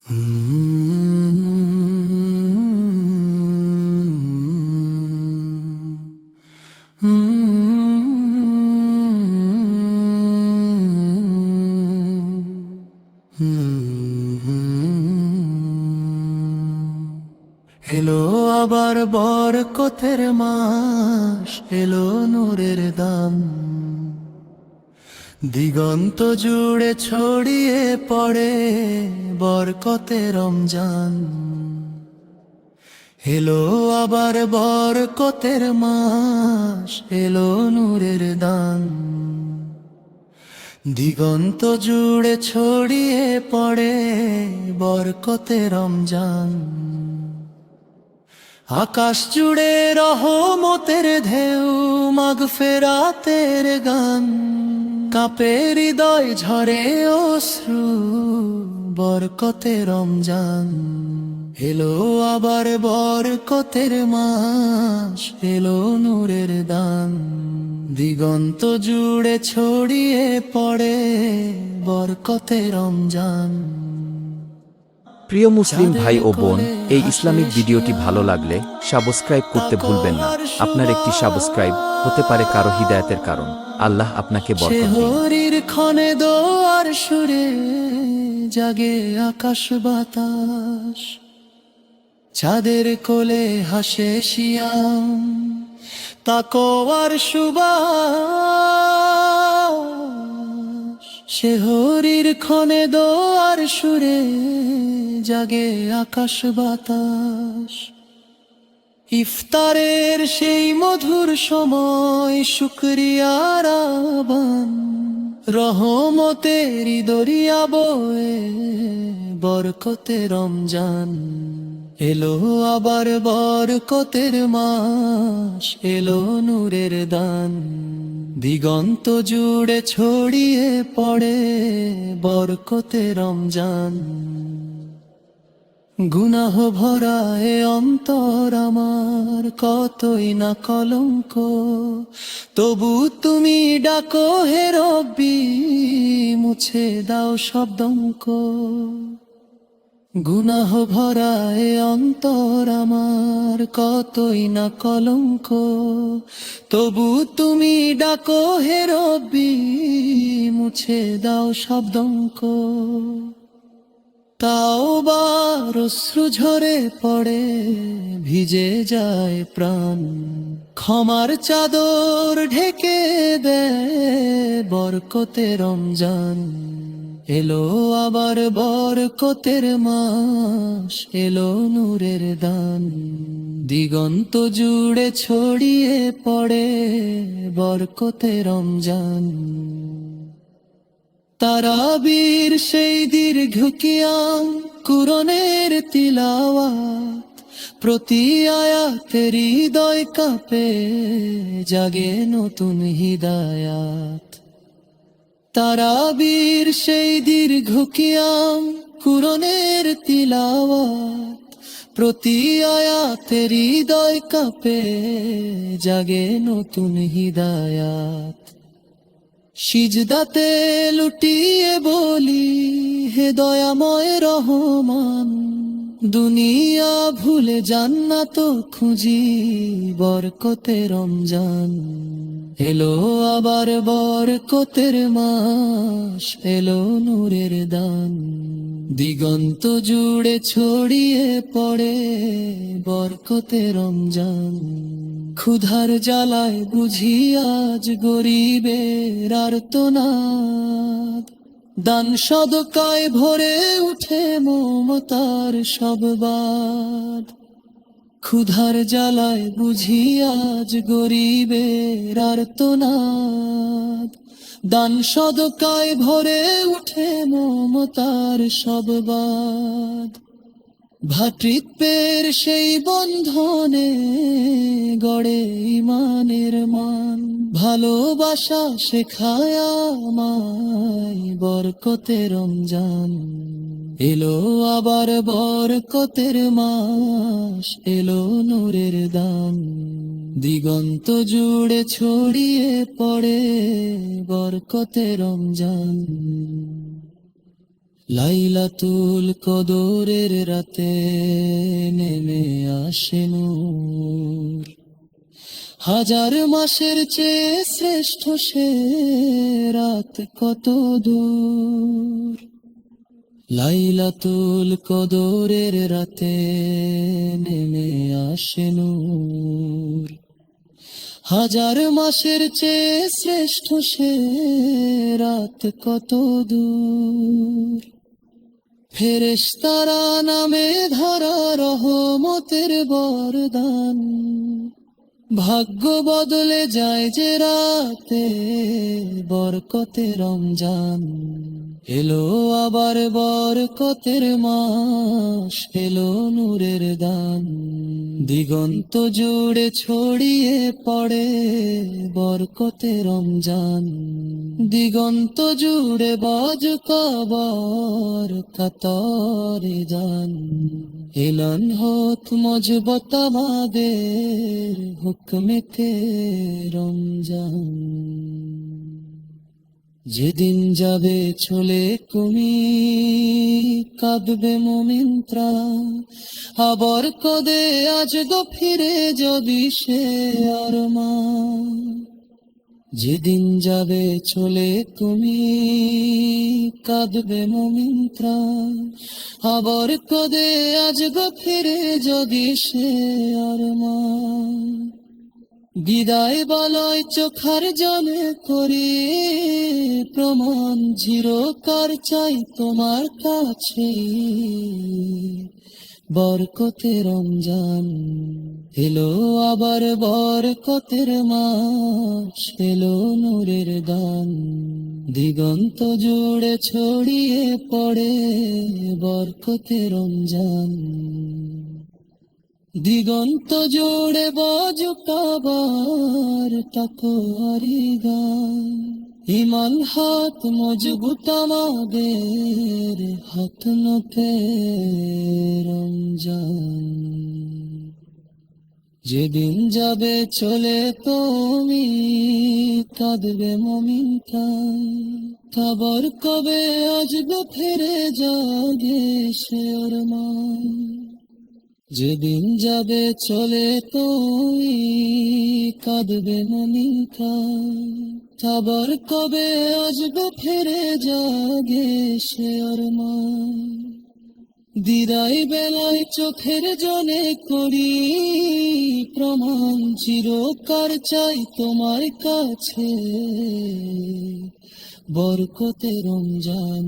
এলো আবার বরকতের মাস, এলো নূরের দান, দিগন্ত জুড়ে ছড়িয়ে পড়ে বরকতে রমজান। এলো আবার বরকতের মাস, এলো নূরের দান, দিগন্ত জুড়ে ছড়িয়ে পড়ে বরকতে রমজান। আকাশ জুড়ে রহমতের ঢেউ, মাগফিরাতের গান, কাঁপে হৃদয় ঝরে অশ্রু বরকতে রমজান। এলো আবার বরকতের মাস, এলো নূরের দান, দিগন্ত জুড়ে ছড়িয়ে পড়ে বরকতে রমজান। প্রিয় মুসলিম ভাই ও বোন, এই ইসলামিক ভিডিওটি ভালো লাগলে সাবস্ক্রাইব করতে ভুলবেন না। আপনার একটি সাবস্ক্রাইব হতে পারে কারো হিদায়াতের কারণ। আল্লাহ আপনাকে বরকত দিন। হরির ক্ষণে দোয়ার সুরে জাগে আকাশ বাতাস, চাঁদের কোলে হাসে শিয়াম, তাকওয়ার সুবাস। সে হরির ক্ষণে দোয়ার সুরে জাগে আকাশ বাতাস, ইফতারের সেই মধুর সময় শুকরিয়ার আহ্বান, রহমতেরই দরিয়া বয়ে বরকতে রমজান। এলো আবার বরকতের মাস, এলো নূরের দান, দিগন্ত জুড়ে ছড়িয়ে পড়ে বরকতে রমজান। গুনাহ ভরা এ অন্তর আমার, কতই না কলঙ্ক, তবু তুমি ডাকো হে রব্বি, মুছে দাও সব ডঙ্ক। গুনাহ ভরা এ অন্তর আমার, কতই না কলঙ্ক, তবু তুমি ডাকো হে রব্বি, মুছে দাও সব ডঙ্ক। তাওবার অশ্রু ঝরে পড়ে, ভিজে যায় প্রাণ, ক্ষমার চাদর ঢেকে দেয় বরকতে রমজান। এলো আবার বরকতের মাস, এলো নূরের দান, দিগন্ত জুড়ে ছড়িয়ে পড়ে বরকতে রমজান। তারাবির সেই দীর্ঘ কিয়াম, কুরআনের তিলাওয়াত, প্রতি আয়াতে হৃদয় কাঁপে, জাগে নতুন হিদায়াত। তারাবির সেই দীর্ঘ কিয়াম, কুরআনের তিলাওয়াত, প্রতি আয়াতে হৃদয় কাঁপে, জাগে নতুন হিদায়াত। সিজদাতে লুটিয়ে বলি, হে দয়াময় রহমান, দুনিয়া ভুলে জান্নাত খুঁজি বরকতে রমজান। এলো আবার বরকতের মাস, এলো নূরের দান, দিগন্ত জুড়ে ছড়িয়ে পড়ে বরকতে রমজান। ক্ষুধার জ্বালায় বুঝি আজ গরিবের আর্তনাদ, দান সদকায় ভরে উঠে মমতার সব বাঁধ। ক্ষুধার জ্বালায় বুঝি আজ গরিবের আর্তনাদ, দান সদকায় ভরে উঠে মমতার সব বাঁধ। ভ্রাতৃত্বের সেই বন্ধনে গড়ে ঈমানের মান, ভালোবাসা শেখায় আমায় বরকতে রমজান। এলো আবার বরকতের মাস, এলো নূরের দান, দিগন্ত জুড়ে ছড়িয়ে পড়ে বরকতে রমজান। লাইলাতুল কদরের রাতে নেমে আসে নূর, হাজার মাসের চেয়ে শ্রেষ্ঠ সে রাত কত দূর। লাইলাতুল কদরের রাতে নেমে আসে নূর, হাজার মাসের চেয়ে শ্রেষ্ঠ সে রাত কত দূর। ফেরেশতারা নামে ধরা রহমতের বরদান, ভাগ্য বদলে যায় যে রাতে বরকতে রমজান। এলো আবার বরকতের মাস, এলো নূরের দান, দিগন্ত জুড়ে ছড়িয়ে পড়ে বরকতে রমজান। দিগন্ত জুড়ে বাজ কবর কাতরে জান, এলান হোক মজবত আমাদের হুকমেতে রমজান। যেদিন যাবে চলে তুমি কাঁদবে মুমিন প্রাণ, আবার কদে আজ গো ফিরে যদি সে আরমান। যেদিন যাবে চলে তুমি কাঁদবে মুমিন প্রাণ, আবার কদে আজ গো ফিরে যদি সে আরমান। বিদায় বলয় চোখার জলে করি প্রমাণ, চিরকাল চাই তোমার কাছে বরকতে রমজান। এলো আবার বরকতের মাস, এলো নূরের দান, দিগন্ত জুড়ে ছড়িয়ে পড়ে বরকতে রমজান। দিগন্ত জোড়ে বাজুকাবার তাকওয়ারি গান, ইমান হাত মজবুত আমাদের হাত নতে রমজান। যেদিন যাবে চলে তুমি কাঁদবে মুমিন প্রাণ, খবর কবে আসবে ফিরে যাবে সে আরমান। যেদিন যাবে চলে তুমি কাঁদবে মুমিন প্রাণ, খবর কবে আসবে ফিরে যাবে সে আরমান। দিদাই বেলায় চোখের জলে করি প্রমাণ, চিরকাল চাই তোমার কাছে বরকতে রমজান।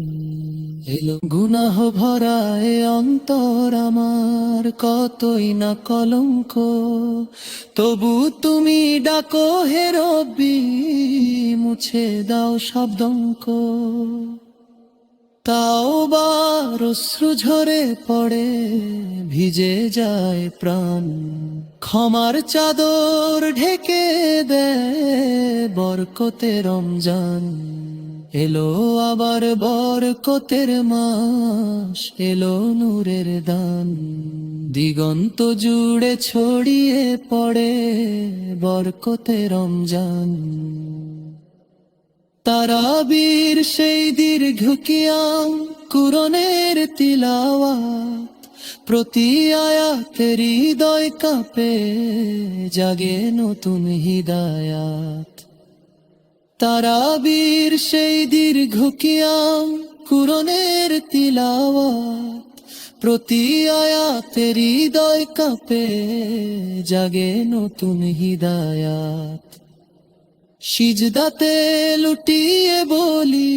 এলো গুনাহ ভরা এ অন্তর আমার, কতই না কলঙ্ক, তবু তুমি ডাকো হে রব্বি মুছে দাও শব্দঙ্ক। তাও বার অশ্রু ঝরে পড়ে ভিজে যায় প্রাণ, ক্ষমার চাদর ঢেকে দেয় বরকতে রমজান। এলো আবার বরকতের মাস, এলো নূরের দান, দিগন্ত জুড়ে ছড়িয়ে পড়ে বরকতে রমজান। তারাবীর সেই দীর্ঘ কিয়াম, কুরআনের তিলাওয়াত, প্রতি আয়াতের হৃদয় কাঁপে জাগে নতুন হিদায়াত। তারাবীর সেই দীর্ঘ কিয়াম, কুরআনের তিলাওয়াত, প্রতি আয়াতের হৃদয় কাঁপে জাগে নতুন হিদায়াত। সিজদাতে লুটিয়ে বলি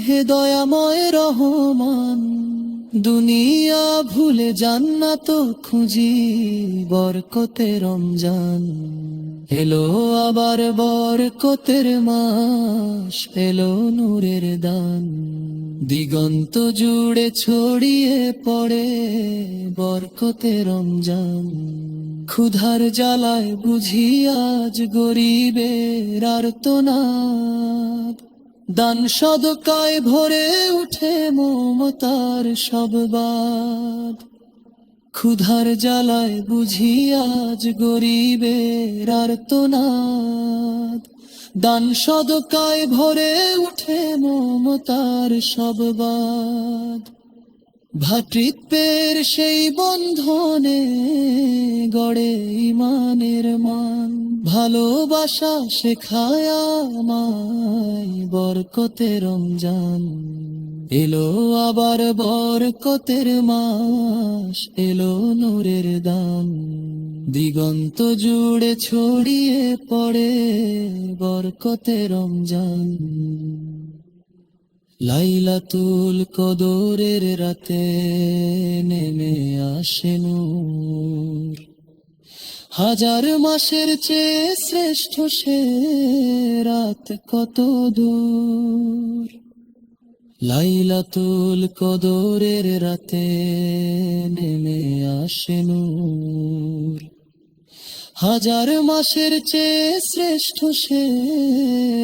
হে দয়াময় রহমান, দুনিয়া ভুলে জান্নাত খুঁজি বরকতে রমজান। এলো আবার বরকতের মাস, এলো নূরের দান, দিগন্ত জুড়ে ছড়িয়ে পড়ে বরকতে রমজান। ক্ষুধার জ্বালায় বুঝি আজ গরিবের আর্তনাদ, দান সদকায় ভরে উঠে মমতার সব বাঁধ। ক্ষুধার জ্বালায় বুঝি আজ গরিবের আর্তনাদ, দান সদকায় ভরে উঠে মমতার সব বাঁধ, ভ্রাতৃত্বের সেই বন্ধনে গড়ে ইমানের মান। ভালোবাসা শেখায় আমায় বরকতে রমজান, এলো আবার বরকতের মাস, এলো নূরের দান। দিগন্ত জুড়ে ছড়িয়ে পড়ে বরকতে রমজান। লাইলাতুল কদরের রাতে নেমে আসে নূর, হাজার মাসের চেয়ে শ্রেষ্ঠ সে রাত কত দূর। লাইলাতুল কদরের রাতে নেমে আসে নূর, হাজার মাসের চেয়ে শ্রেষ্ঠ সে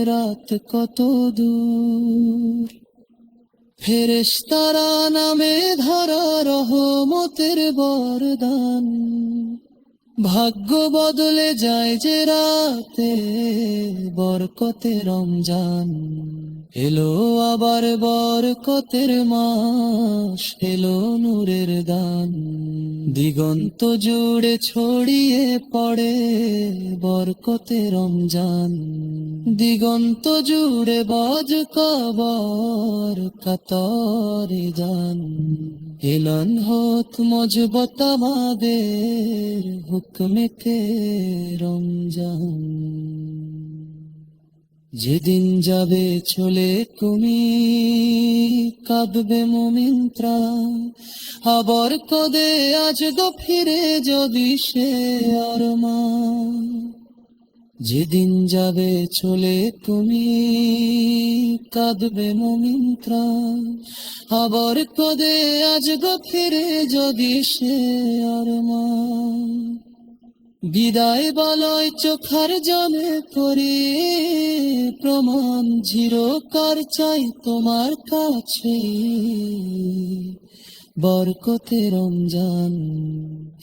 রাত কত দূর। ফেরেশতারা নামে ধরা রহমতের বরদান, ভাগ্য বদলে যায় যে রাতে বরকতে রমজান। এলো আবার বরকতের মাস, এলো নূরের দান। দিগন্ত জুড়ে ছড়িয়ে পড়ে বরকতে রমজান। দিগন্ত জুড়ে বাজ কবর কাতরে জান। এলান হোক মজবত আমাদের হুকমেতে রমজান। যেদিন যাবে চলে তুমি কাঁদবে মুমিন প্রাণ, আবার কদে আজ গো ফিরে যদি সে আরমান। যেদিন যাবে চলে তুমি কাঁদবে মুমিন প্রাণ, আবার কদে আজ গো ফিরে যদি সে আরমান। বিদায় বলয় চোখার জলে করি প্রমাণ, চিরকাল চাই তোমার কাছে বরকতে রমজান।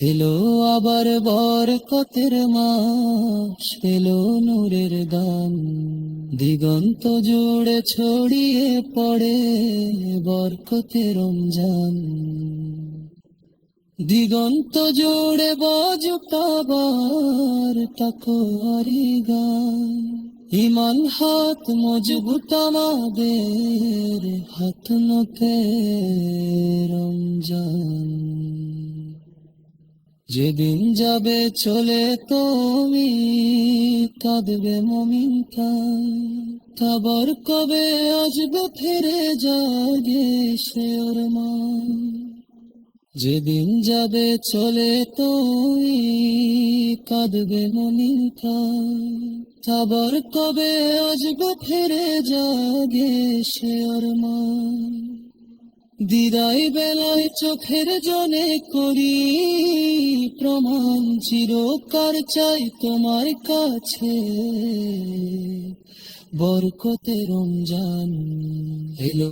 এলো আবার বরকতের মাস, এলো নূরের দান। দিগন্ত জুড়ে ছড়িয়ে পড়ে বরকতে রমজান। দিগন্ত জুড়ে বাজুটাবার তাকওয়ারি গান। ইমান হাত মজবুত আমাদের হাত নতে রমজান। যেদিন যাবে চলে তুমি কাঁদবে মুমিন প্রাণ, খবর কবে আসবে ফিরে যাবে সে আরমান। যেদিন যাবে চলে তুমি কাঁদবে মুমিন প্রাণ, খবর কবে আসবে ফিরে যাবে সে আরমান। দিদাই বেলায় চোখের জলে করি প্রমাণ, চিরকাল চাই তোমার কাছে বরকতে রমজান। এলো